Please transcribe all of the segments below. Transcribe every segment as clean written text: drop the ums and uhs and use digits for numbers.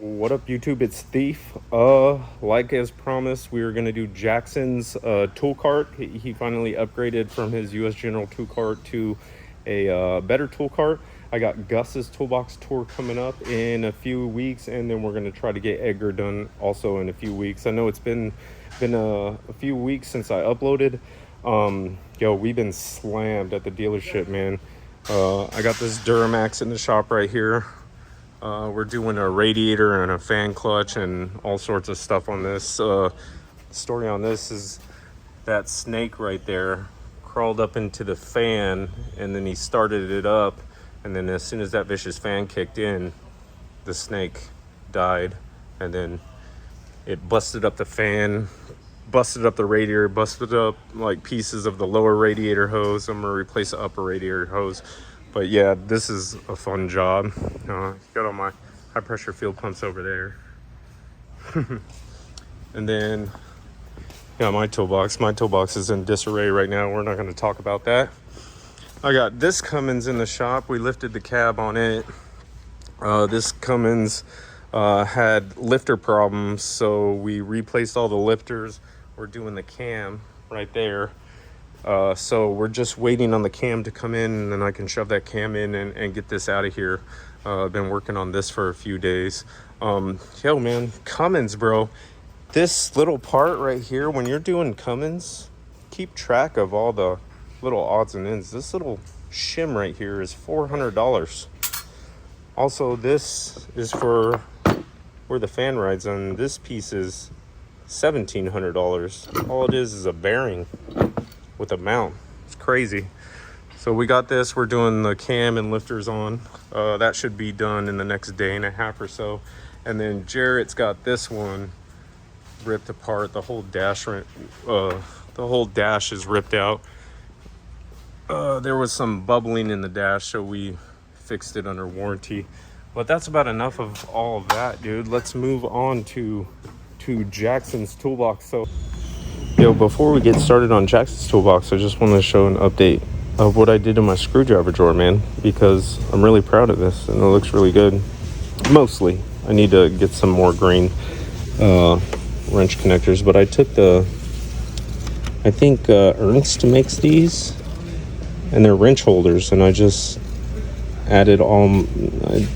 What up, YouTube? It's Thief. Like as promised, we were gonna do Jackson's tool cart. He finally upgraded from his US General tool cart to a better tool cart. I got Gus's toolbox tour coming up in a few weeks, and then we're gonna try to get Edgar done also in a few weeks. I know it's been a few weeks since I uploaded. Yo, we've been slammed at the dealership, man. I got this Duramax in the shop right here. We're doing a radiator and a fan clutch and all sorts of stuff on this. Story on this is that snake right there crawled up into the fan, and then he started it up, and then as soon as that vicious fan kicked in, the snake died, and then it busted up the fan, busted up the radiator, busted up like pieces of the lower radiator hose. I'm gonna replace the upper radiator hose. But yeah, this is a fun job. Got all my high pressure fuel pumps over there. And then, yeah, my toolbox. My toolbox is in disarray right now. We're not gonna talk about that. I got this Cummins in the shop. We lifted the cab on it. This Cummins had lifter problems, so we replaced all the lifters. We're doing the cam right there. So we're just waiting on the cam to come in, and then I can shove that cam in and get this out of here. I've been working on this for a few days. Yo, man, Cummins, bro. This little part right here, when you're doing Cummins, keep track of all the little odds and ends. This little shim right here is $400. Also, this is for where the fan rides on. This piece is $1,700. All it is a bearing with a mount. It's crazy. So we got this. We're doing the cam and lifters on. That should be done in the next day and a half or so. And then Jarrett's got this one ripped apart. The whole dash is ripped out. There was some bubbling in the dash, so we fixed it under warranty. But that's about enough of all of that, dude. Let's move on to Jackson's toolbox. So yo, before we get started on Jackson's toolbox, I just want to show an update of what I did in my screwdriver drawer, man, because I'm really proud of this and it looks really good. Mostly, I need to get some more green wrench connectors, but I took I think Ernst makes these, and they're wrench holders, and I just added I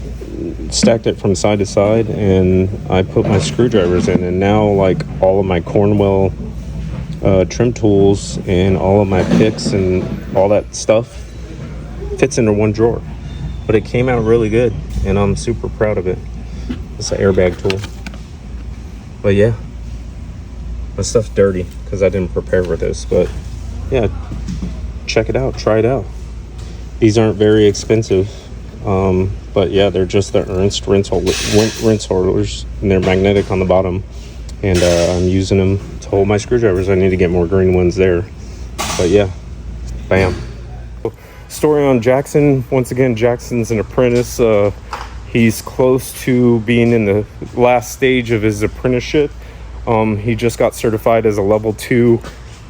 stacked it from side to side, and I put my screwdrivers in, and now like all of my Cornwell trim tools and all of my picks and all that stuff fits into one drawer. But it came out really good, and I'm super proud of it. It's an airbag tool. But yeah, my stuff's dirty because I didn't prepare for this. But yeah, check it out, try it out. These aren't very expensive, but yeah, they're just the Ernst rinse holders, and they're magnetic on the bottom. And I'm using them to hold my screwdrivers. I need to get more green ones there. But yeah, bam. Story on Jackson. Once again, Jackson's an apprentice. He's close to being in the last stage of his apprenticeship. He just got certified as a level 2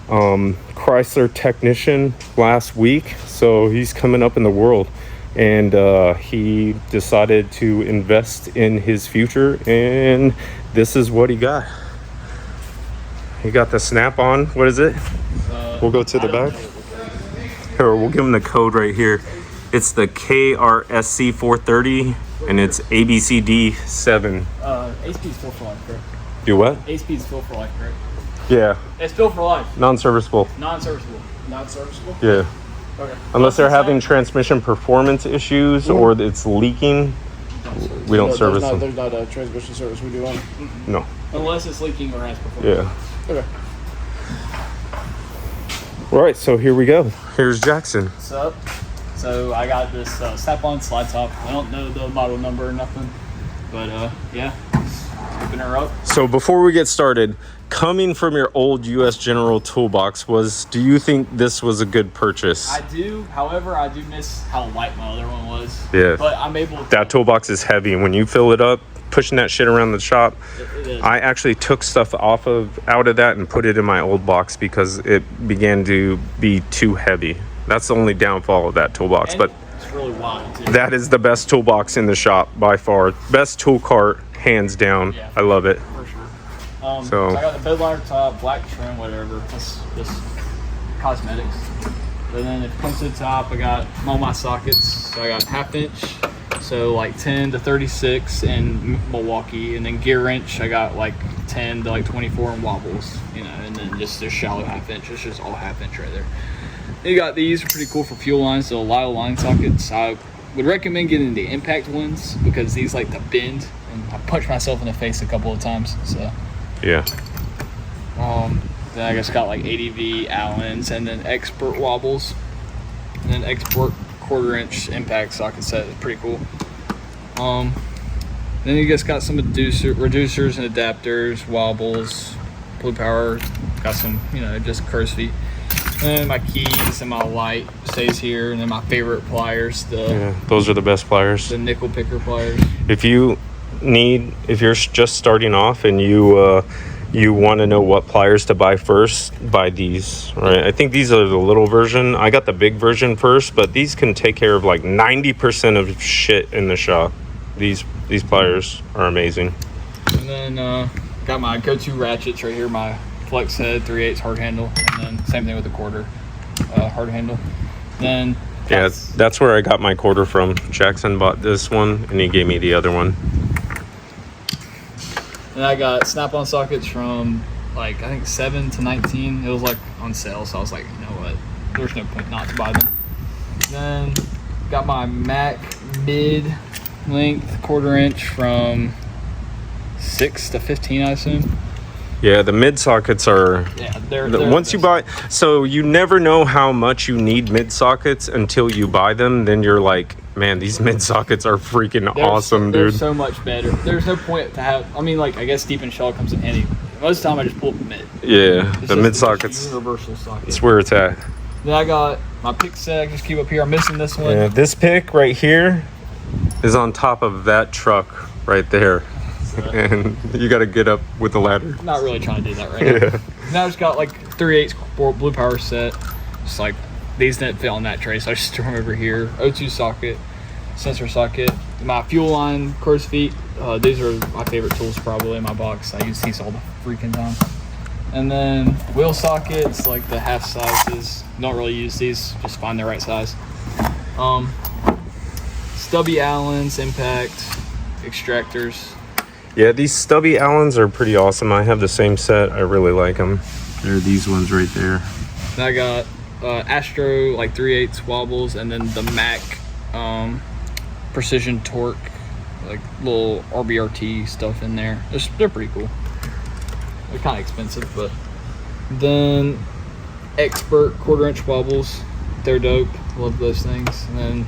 Chrysler technician last week. So he's coming up in the world. And he decided to invest in his future, and this is what he got. He got the snap-on. What is it? We'll go to the back. Here, we'll give him the code right here. It's the KRSC430, and it's ABCD7. ASP is full for life, correct? Do what? ASP is full for life, correct? Yeah. It's built for life. Non-serviceable. Non-serviceable. Non-serviceable? Yeah. Okay. Unless they're having transmission performance issues or it's leaking, we don't service them. There's not a transmission service we do on it? No. Unless it's leaking or has performance. Yeah. Okay. All right, so here we go. Here's Jackson. What's up? So I got this snap-on slide top. I don't know the model number or nothing, but yeah, scooping her up. So before we get started, coming from your old US General toolbox, do you think this was a good purchase? I do. However, I do miss how light my other one was. Yeah. But I'm able to. That toolbox is heavy, and when you fill it up, pushing that shit around the shop, It is. I actually took stuff out of that and put it in my old box because it began to be too heavy. That's the only downfall of that toolbox. And but it's really wide too. that is the best toolbox in the shop by far. Best tool cart, hands down. Yeah. I love it. For sure. So- So I got the bed liner top, black trim, whatever. That's just cosmetics. And then if it comes to the top, I got all my sockets. So I got 1/2 inch, so like 10 to 36 in Milwaukee, and then gear wrench, I got like 10 to like 24 in Wobbles, you know, and then just a shallow 1/2 inch. It's just all 1/2 inch right there. You got these, pretty cool for fuel lines, so a lot of line sockets. I would recommend getting the impact ones because these like to bend, and I punched myself in the face a couple of times. So Yeah. then I just got like ADV Allens, and then expert wobbles, and then expert 1/4 inch impact socket set. It's pretty cool. Then you just got some reducers and adapters, wobbles, blue power. Got some, you know, just crow's feet. And then my keys and my light stays here, and then my favorite pliers, Yeah, those are the best pliers. the nickel picker pliers. If you're just starting off and you want to know what pliers to buy first, buy these, right? I think these are the little version. I got the big version first, but these can take care of like 90% of shit in the shop. These pliers are amazing. And then got my go-to ratchets right here, my flex head 3/8 hard handle, and then same thing with the 1/4 hard handle. Then Yeah, that's where I got my 1/4 from. Jackson bought this one and he gave me the other one. and I got snap-on sockets from like I think 7 to 19. It was like on sale, so I was like, you know what, there's no point not to buy them. Then got my Mac mid-length 1/4 inch from 6 to 15, I assume. Yeah, the mid sockets are. Yeah, they're Once you buy, so you never know how much you need mid sockets until you buy them. Then you're like, man, these mid sockets are freaking awesome, they're dude. so much better. There's no point to have. I mean, like I guess deep in shell comes in handy. Most of the time, I just pull up the mid. Yeah, It's the just mid a sockets. universal socket. That's where it's at. Then I got my pick set. I just keep up here. I'm missing this one. Yeah, this pick right here is on top of that truck right there, and you got to get up with the ladder. Not really trying to do that right now. Yeah. Now I just got like 3/8 blue power set. Just like these didn't fit on that tray, so I just threw them over here. O2 socket, sensor socket. My fuel line crow's feet. These are my favorite tools probably in my box. I use these all the freaking time. And then wheel sockets, like the half sizes. Don't really use these, just find the right size. Stubby Allens, impact, extractors. Yeah, these stubby Allens are pretty awesome. I have the same set. I really like them. They're these ones right there. And I got Astro, like 3/8 wobbles, and then the Mac precision torque, like little RBRT stuff in there. They're pretty cool. They're kind of expensive, but then expert 1/4 inch wobbles. They're dope. Love those things. And then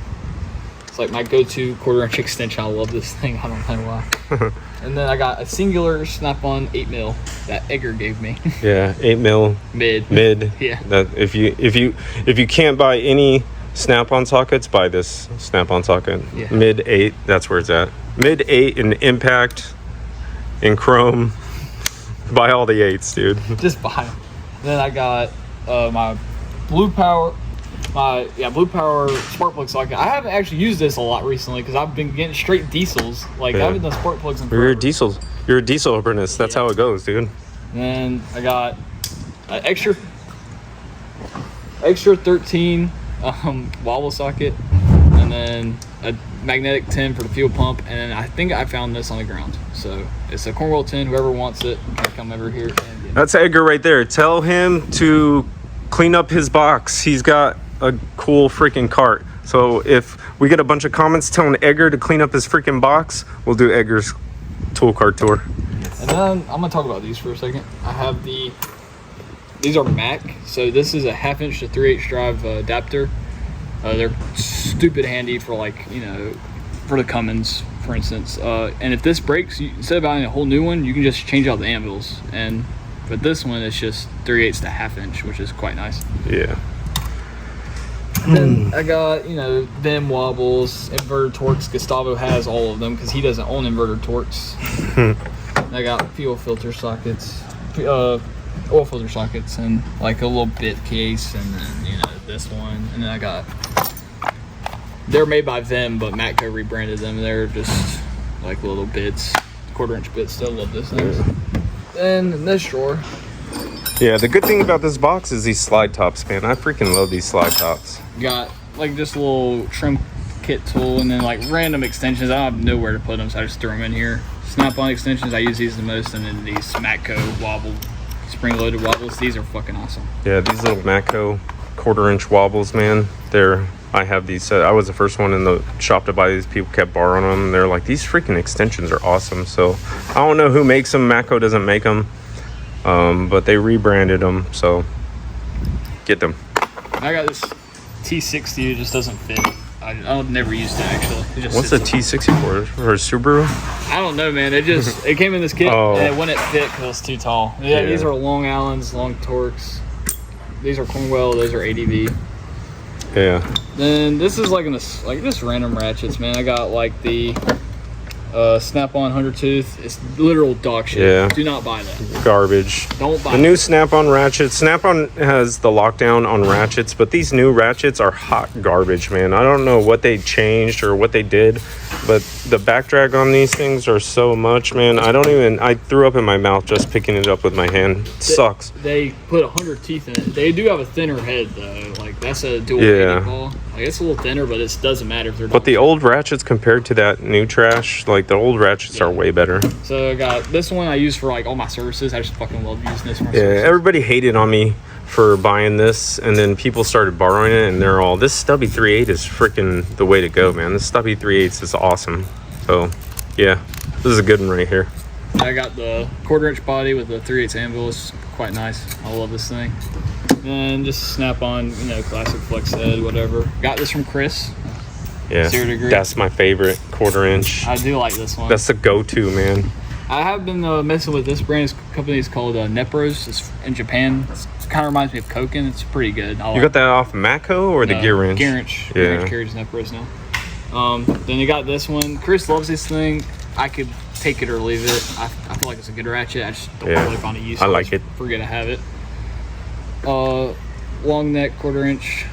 it's like my go-to 1/4 inch extension. I love this thing. I don't know why. And then I got a singular snap-on 8mm that Edgar gave me. Yeah, 8mm mid. Yeah. That if you can't buy any snap-on sockets, buy this snap-on socket. Yeah. Mid 8. That's where it's at. Mid 8 in impact, in chrome. Buy all the 8s, dude. Just buy them. Then I got my blue power spark plug socket. I haven't actually used this a lot recently because I've been getting straight diesels. Like I haven't done spark plugs in You're forever. You're a diesel apprentice. That's how it goes, dude. And I got an extra 13 wobble socket, and then a magnetic 10 for the fuel pump, and I think I found this on the ground. So it's a Cornwall 10. Whoever wants it can come over here and get it. That's Edgar right there. Tell him to clean up his box. He's got a cool freaking cart. So if we get a bunch of comments telling Edgar to clean up his freaking box, we'll do Edgar's tool cart tour. And then I'm gonna talk about these for a second. I have these are Mac. So this is a 1/2 inch to 3/8 drive adapter. They're stupid handy for like, you know, for the Cummins, for instance. And if this breaks, instead of buying a whole new one, you can just change out the anvils. And but this one is just 3/8 to 1/2 inch, which is quite nice. Yeah. And then I got, you know, them wobbles, inverter torques. Gustavo has all of them because he doesn't own inverter torques. And I got fuel filter sockets, oil filter sockets, and like a little bit case, and then, you know, this one. And then I got, they're made by them, but Matco rebranded them. They're just like little bits, quarter-inch bits. Still love this thing. Then in this drawer, Yeah, the good thing about this box is these slide tops, man. I freaking love these slide tops. got like just a little trim kit tool, and then like random extensions. I don't have nowhere to put them, so I just throw them in here. Snap-on extensions, I use these the most, and then these Matco wobble, spring-loaded wobbles. These are fucking awesome. Yeah, these little Matco quarter-inch wobbles, man. I have these. I was the first one in the shop to buy these. People kept borrowing them. They're like, these freaking extensions are awesome. So I don't know who makes them. Matco doesn't make them, but they rebranded them. So get them. I got this T60. It just doesn't fit. I've never used it actually. It just What's the sits T60 for a Subaru? I don't know, man. It came in this kit, Oh. and it wouldn't fit because it was too tall. Yeah, Yeah. these are Long Allens, Long Torques. These are Cornwell. Those are ADV. Yeah. Then this is like just random ratchets, man. I got like the Snap-on 100 tooth. It's literal dog shit. Yeah. Do not buy that. Garbage. Don't buy The new Snap-on ratchets. Snap-on has the lockdown on ratchets, but these new ratchets are hot garbage, man. I don't know what they changed or what they did, but the back drag on these things are so much, man. I threw up in my mouth just picking it up with my hand. Sucks. They put 100 teeth in it. They do have a thinner head though. Like that's a dual Yeah. 80 ball. Like it's a little thinner, but it doesn't matter if they're. But the old ratchets compared to that new trash, like the old ratchets are way better. So I got this one I use for like all my services. I just fucking love using this for my Yeah, services. everybody hated on me for buying this, and then people started borrowing it, and they're all, this stubby 3/8 is freaking the way to go, man. This stubby 3/8 is awesome. So, yeah, this is a good one right here. I got the quarter-inch body with the 3/8 anvil. It's quite nice. I love this thing. And just Snap-on, classic flex head, whatever. Got this from Chris. Yeah, 0 degree. that's my favorite quarter-inch. I do like this one. That's the go-to, man. I have been messing with this brand. This company is called Nepros. It's in Japan. It kind of reminds me of Koken. It's pretty good. You got that off Matco or the Gear Wrench? Gear Wrench. Yeah. Gear Wrench carries Nepros now. Then you got this one. Chris loves this thing. I could take it or leave it. I feel like it's a good ratchet. I just don't really find it useful. I like it. Forget I have it. Long neck, quarter-inch.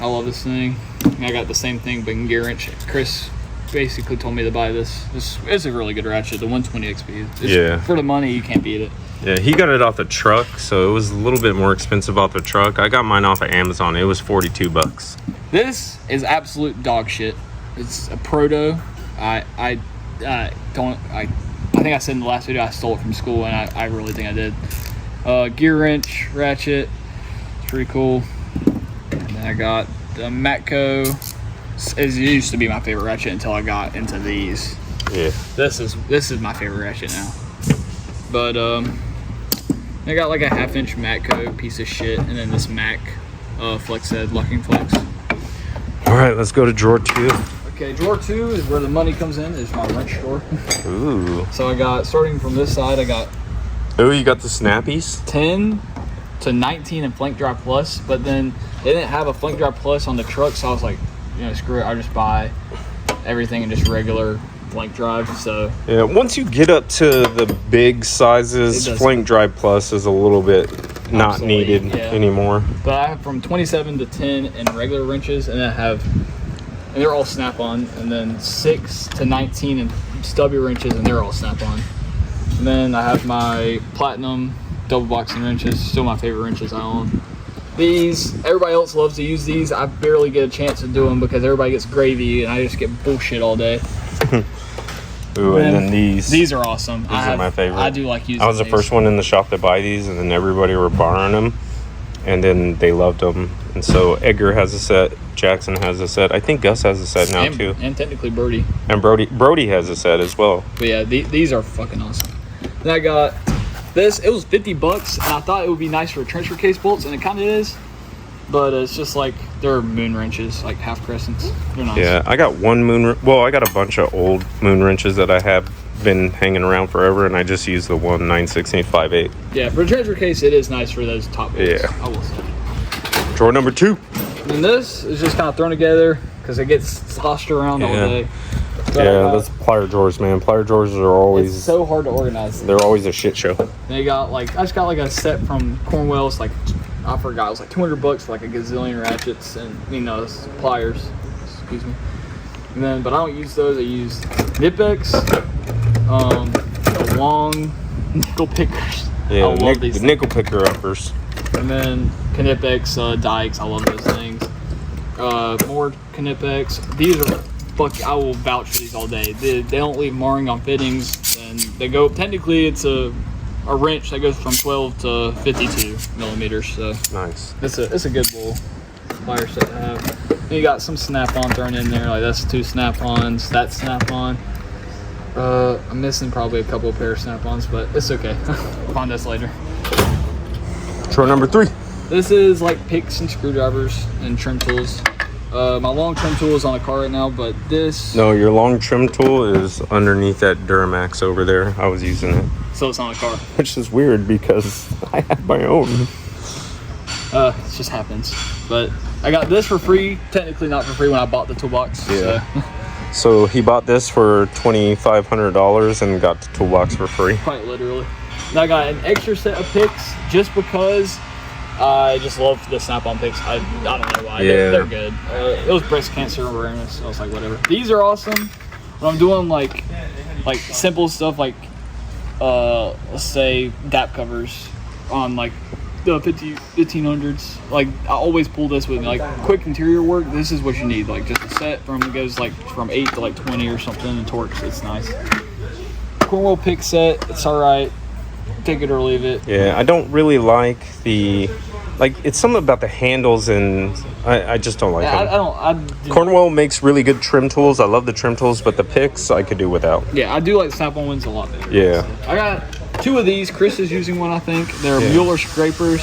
I love this thing. I got the same thing, but in Gear Wrench. Chris basically told me to buy this. This is a really good ratchet, the 120 XP. Yeah. For the money, you can't beat it. Yeah, he got it off the truck, so it was a little bit more expensive off the truck. I got mine off of Amazon. It was $42. This is absolute dog shit. It's a proto. I think I said in the last video I stole it from school, and I really think I did. Gear wrench ratchet. It's pretty cool. And then I got the Matco. It used to be my favorite ratchet until I got into these. Yeah. This is my favorite ratchet now. But I got like a 1/2-inch Matco piece of shit, and then this Mac flex head, locking flex. All right, let's go to drawer 2. Okay, drawer 2 is where the money comes in. Is my wrench drawer. Ooh. So I got, starting from this side, I got Oh, you got the snappies? 10 to 19 in Flank Drive Plus, but then they didn't have a Flank Drive Plus on the truck, so I was like, screw it, I'll just buy everything in just regular Flank Drive. So Yeah, once you get up to the big sizes, Flank Drive Plus is a little bit not Obsolete, needed anymore. But I have from 27 to 10 in regular wrenches, and and they're all Snap-on, and then 6 to 19 in stubby wrenches, and they're all Snap-on. And then I have my Platinum double boxing wrenches, still my favorite wrenches I own. These, everybody else loves to use these. I barely get a chance to do them because everybody gets gravy, and I just get bullshit all day. Ooh, and then these. These are awesome. These are my favorite. I do like using I was the these. first one in the shop to buy these, and then everybody were borrowing them, and then they loved them. And so Edgar has a set, Jackson has a set. I think Gus has a set now too. And technically Birdie. And Brody has a set as well. But yeah, these are fucking awesome. Then I got this. It was $50, and I thought it would be nice for transfer case bolts, and it kind of is. But it's just like, they're moon wrenches, like half crescents. They're nice. Yeah, I got I got a bunch of old moon wrenches that I have been hanging around forever, and I just use the one 9/16 5/8. Yeah, for a transfer case, it is nice for those top bolts. Yeah. I will say. Drawer number 2. And this is just kind of thrown together because it gets tossed around all day. So Yeah, that's plier drawers, man. Plier drawers are always, it's so hard to organize. they're always a shit show. They got I just got like a set from Cornwell. It's like, I forgot, it was like $200 for like a gazillion ratchets and pliers. Excuse me. And then, but I don't use those. I use Nipex, long nickel pickers. Yeah, I love these the nickel picker uppers. And then Knipex dikes. I love those things. More Knipex. These are I will vouch for these all day. They don't leave marring on fittings, and they go. Technically, it's a wrench that goes from 12 to 52 millimeters. So nice. It's a good little wire set to have. And you got some snap-on thrown in there. Like that's 2 snap-ons. That's snap-on. I'm missing probably a couple of pair of snap-ons, but it's okay. We'll find us later. Drawer number 3. This is like picks and screwdrivers and trim tools. My long trim tool is on the car right now, but this... No, your long trim tool is underneath that Duramax over there. I was using it. So it's on the car. Which is weird because I have my own. It just happens. But I got this for free. Technically not for free when I bought the toolbox. Yeah. So he bought this for $2,500 and got the toolbox for free. Quite literally. And I got an extra set of picks just because I just love the snap-on picks. I don't know why. Yeah. They're good. It was breast cancer awareness. So I was like, whatever. These are awesome. When I'm doing like simple stuff like let's say DAP covers on like the 1500s. Like I always pull this with me. Like quick interior work, this is what you need. Like just a set it goes like from 8 to like 20 or something, and torques. It's nice. Cornwall pick set. It's all right. Take it or leave it. Yeah, I don't really like it's something about the handles, and I just don't like them. Cornwall makes really good trim tools. I love the trim tools, but the picks I could do without. Yeah, I do like the snap-on ones a lot better. Yeah. I got 2 of these. Chris is using one, I think. They're Mueller scrapers.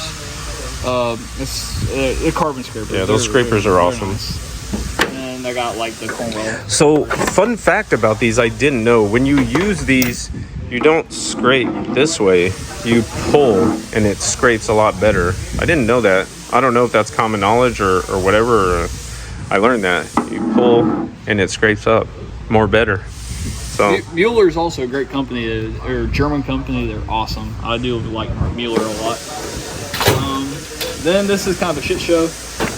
It's the carbon scrapers. Yeah, those scrapers are awesome. Nice. And I got like the Cornwall. So, fun fact about these, I didn't know. When you use these, you don't scrape this way. You pull, and it scrapes a lot better. I didn't know that. I don't know if that's common knowledge or whatever. I learned that. You pull, and it scrapes up more better. So Mueller is also a great company. They're a German company. They're awesome. I do like Mueller a lot. Then this is kind of a shit show.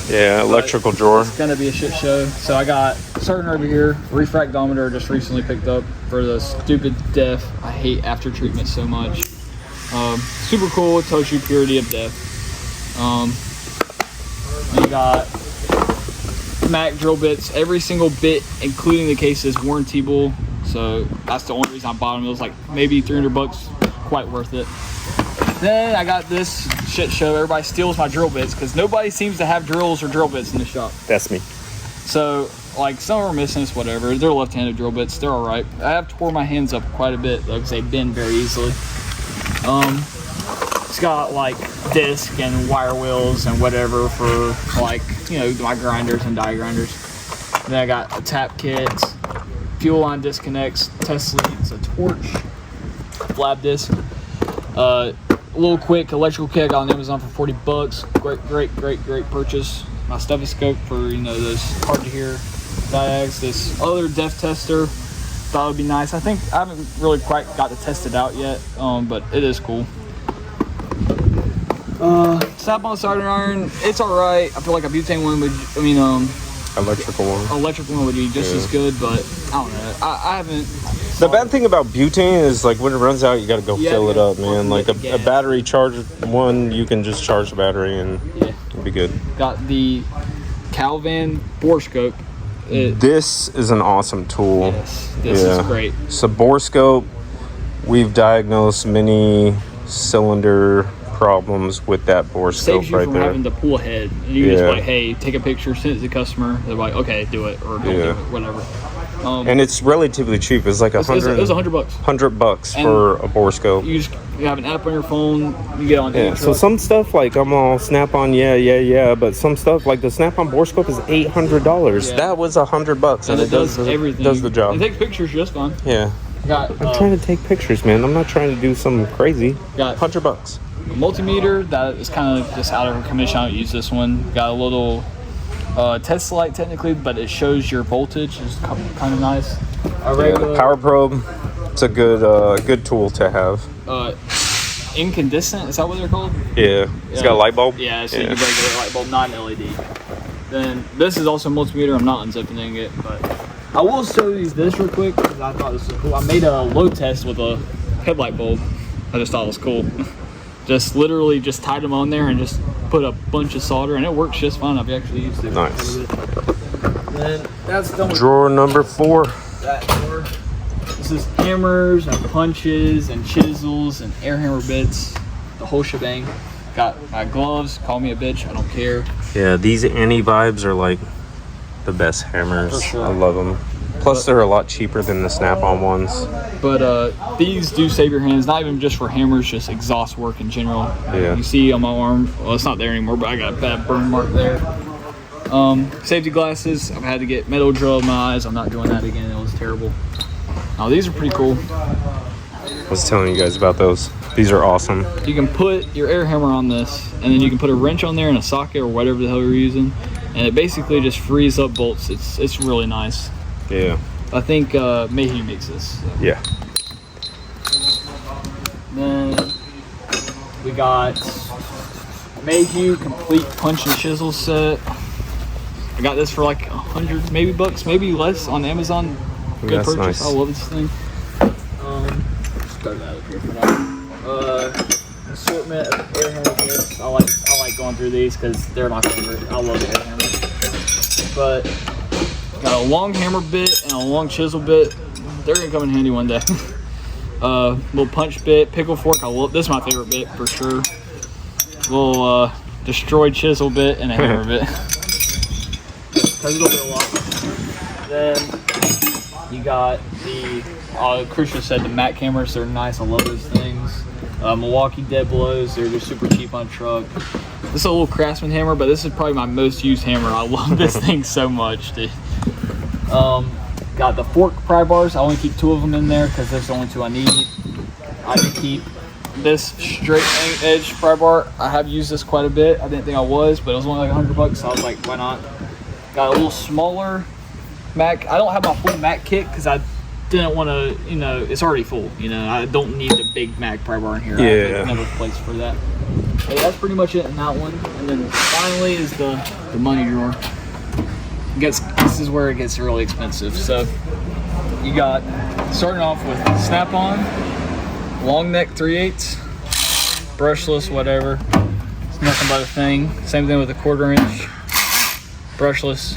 Yeah, electrical drawer. It's gonna be a shit show. So I got starting over here, refractometer just recently picked up for the stupid DEF. I hate after treatment so much. Super cool. It tells you purity of DEF. You got Mac drill bits. Every single bit, including the case, is warrantable. So that's the only reason I bought them. It was like maybe $300, quite worth it. Then I got this shit show. Everybody steals my drill bits because nobody seems to have drills or drill bits in the shop. That's me. So like some are missing, it's whatever. They're left-handed drill bits. They're all right. I have tore my hands up quite a bit though because they bend very easily. It's got like disc and wire wheels and whatever for like, you know, my grinders and die grinders. Then I got a tap kit, fuel line disconnects, test leads, a torch, flap disc. A little quick electrical kit I got on Amazon for $40. Great purchase. My stethoscope for, you know, those hard to hear diags. This other depth tester, thought it would be nice. I think I haven't really quite got to test it out yet, but it is cool. Snap-on soldering iron, it's all right. I feel like a butane one would, Electrical one would be just as good, but I don't know. I haven't. The bad thing about butane is like when it runs out, you got to go fill it up, man. Like a battery charge one, you can just charge the battery and it'll be good. Got the Calvan bore scope. This is an awesome tool. Yes, this is great. So bore scope, we've diagnosed many cylinder problems with that bore scope Saves you right from there. Having to pull ahead. And you just like, hey, take a picture, send it to the customer. They're like, okay, do it or don't do it, whatever. And it's relatively cheap. It's like it was $100. $100 for a bore scope. You have an app on your phone. You get on. Yeah. So some stuff like I'm all Snap-on, but some stuff like the Snap-on bore scope is $800. Yeah. That was $100, and it does everything. Does the job. It takes pictures just fine. Yeah. I'm trying to take pictures, man. I'm not trying to do something crazy. Got $100. A multimeter that is kind of just out of commission. I don't use this one. Got a little test light technically, but it shows your voltage. It's kind of nice. A regular power probe. It's a good tool to have. Incandescent, is that what they're called? Yeah. It's got a light bulb. Yeah, it's a regular light bulb, not an LED. Then this is also a multimeter. I'm not unzipping it, but I will show you this real quick because I thought this was cool. I made a load test with a headlight bulb. I just thought it was cool. Just literally just tied them on there and just put a bunch of solder, and it works just fine. I've actually used it. Nice. Then that's done with Drawer number 4. that drawer. This is hammers and punches and chisels and air hammer bits, the whole shebang. Got my gloves. Call me a bitch, I don't care. Yeah, these Anti-Vibes are like the best hammers. For sure. I love them. Plus, they're a lot cheaper than the Snap-on ones. But these do save your hands, not even just for hammers, just exhaust work in general. Yeah. You see on my arm, well, it's not there anymore, but I got a bad burn mark there. Safety glasses. I've had to get metal drill in my eyes. I'm not doing that again. It was terrible. Now these are pretty cool. I was telling you guys about those. These are awesome. You can put your air hammer on this, and then you can put a wrench on there and a socket or whatever the hell you're using, and it basically just frees up bolts. It's really nice. Yeah. I think Mayhew makes this. So. Yeah. Then we got Mayhew complete punch and chisel set. I got this for like $100 maybe bucks, maybe less on Amazon. Good That's purchase. nice. I love this thing. Start that up here for now. Assortment of air hammer bits. I like going through these because they're my favorite. I love the air hammer. But got a long hammer bit and a long chisel bit. They're gonna come in handy one day. Little punch bit, pickle fork. I love this. Is my favorite bit for sure. Little destroyed chisel bit and a hammer bit. Because it'll be a lot. Then you got the Crucial said the Mac cameras. They're nice. I love those things. Milwaukee dead blows. They're just super cheap on truck. This is a little Craftsman hammer, but this is probably my most used hammer. I love this thing so much, dude. Got the fork pry bars. I only keep 2 of them in there because there's the only 2 I need. I can keep this straight edge pry bar. I have used this quite a bit. I didn't think I was, but it was only like $100, so I was like, why not? Got a little smaller Mac. I don't have my full Mac kit because I didn't want to, it's already full. I don't need the big Mac pry bar in here. Yeah. I have another place for that. Hey, that's pretty much it in that one. And then finally is the money drawer. This is where it gets really expensive. So you got, starting off with Snap-on, long neck 3/8, brushless, whatever. It's nothing but a thing. Same thing with a 1/4 inch, brushless,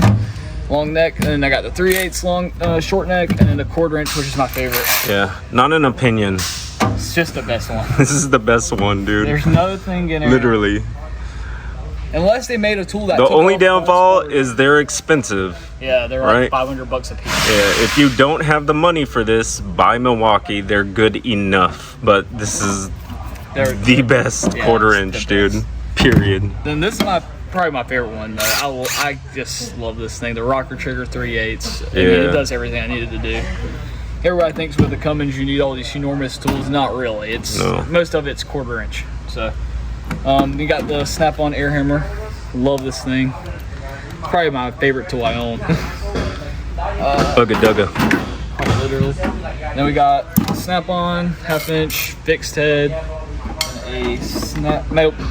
long neck. And then I got the 3/8 long, short neck, and then the 1/4 inch, which is my favorite. Yeah. Not an opinion. It's just the best one. This is the best one, dude. There's no thing in there. Literally. Unless they made a tool that The took only off downfall most is they're expensive. Yeah, they're right? like $500 a piece. Yeah, if you don't have the money for this, buy Milwaukee. They're good enough. But this is the best Yeah, 1/4 it's inch, the dude. best. Period. Then this is probably my favorite one though. I just love this thing. The rocker trigger 3/8. I mean, it does everything I needed to do. Everybody thinks with the Cummins you need all these enormous tools. Not really. It's most of it's 1/4 inch. So you got the Snap-on air hammer. Love this thing. Probably my favorite tool I own. Bugga dugga. Literally. Then we got Snap-on 1/2 inch fixed head, a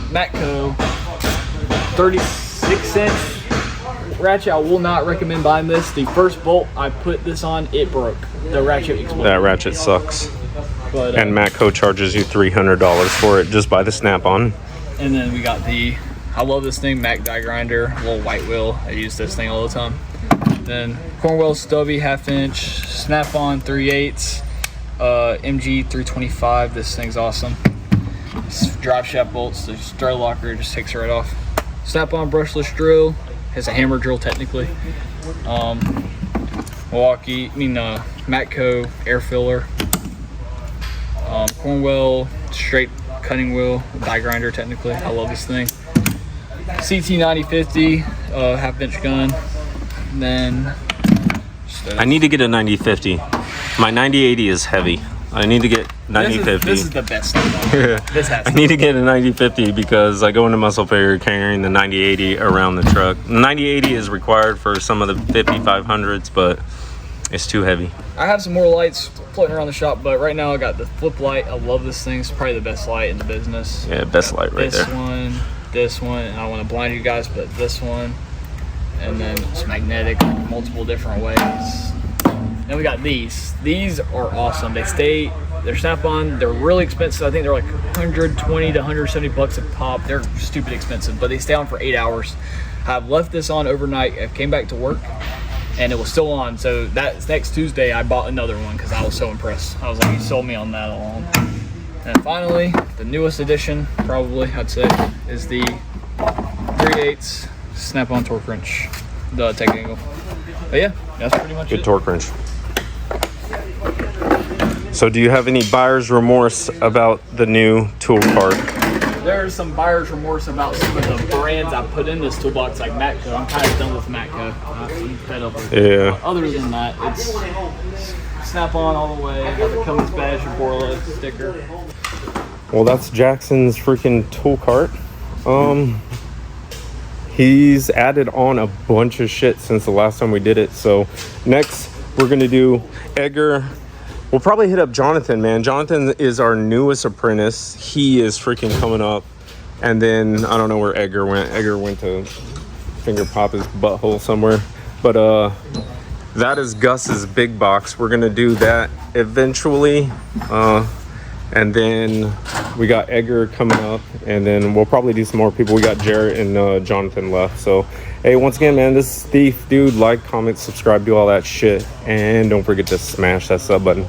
Matco 36-inch ratchet. I will not recommend buying this. The first bolt I put this on, it broke. The ratchet exploded. That ratchet sucks. But, And Matco charges you $300 for it just by the Snap-on. And then we got I love this thing, Mac die grinder, little white wheel. I use this thing all the time. Then Cornwell stubby 1/2 inch, Snap-on 3/8, MG 325. This thing's awesome. Drive shaft bolts, the drill locker just takes it right off. Snap-on brushless drill, has a hammer drill technically. Matco air filler. Cornwell straight cutting wheel, die grinder technically. I love this thing. CT 9050 1/2 inch gun. And then I need to get a 9050. My 9080 is heavy. I need to get 9050. This is the best thing. This has I need to get a 9050 because I go into muscle failure carrying the 9080 around the truck. The 9080 is required for some of the 5500s, but it's too heavy. I have some more lights floating around the shop, but right now I got the flip light. I love this thing. It's probably the best light in the business. Yeah, best light right there. This one, and I don't want to blind you guys, but this one, and then it's magnetic multiple different ways. Then we got these. These are awesome. They stay They're Snap-on. They're really expensive. I think they're like 120 to 170 bucks a pop. They're stupid expensive, but they stay on for 8 hours. I've left this on overnight. I came back to work and it was still on. So that next Tuesday, I bought another one because I was so impressed. I was like, you sold me on that alone. And finally, the newest addition, probably I'd say, is the 3/8 Snap-on torque wrench, the Tech Angle. But yeah, that's pretty much it. Good torque wrench. So do you have any buyer's remorse about the new tool cart? There's some buyer's remorse about some of the brands I put in this toolbox, like Matco. I'm kind of done with Matco. I'm fed up with it. Yeah. But other than that, it's Snap-on all the way. Got the Cummins badge and Borla sticker. Well, that's Jackson's freaking tool cart. He's added on a bunch of shit since the last time we did it. So next we're gonna do Edgar. We'll probably hit up Jonathan, man. Jonathan is our newest apprentice. He is freaking coming up. And then I don't know where Edgar went. Edgar went to finger pop his butthole somewhere. But that is Gus's big box. We're gonna do that eventually. And then we got Edgar coming up, and then we'll probably do some more people. We got Jarrett and Jonathan left. So hey, once again, man, this is Thief, dude. Like, comment, subscribe, do all that shit, and don't forget to smash that sub button.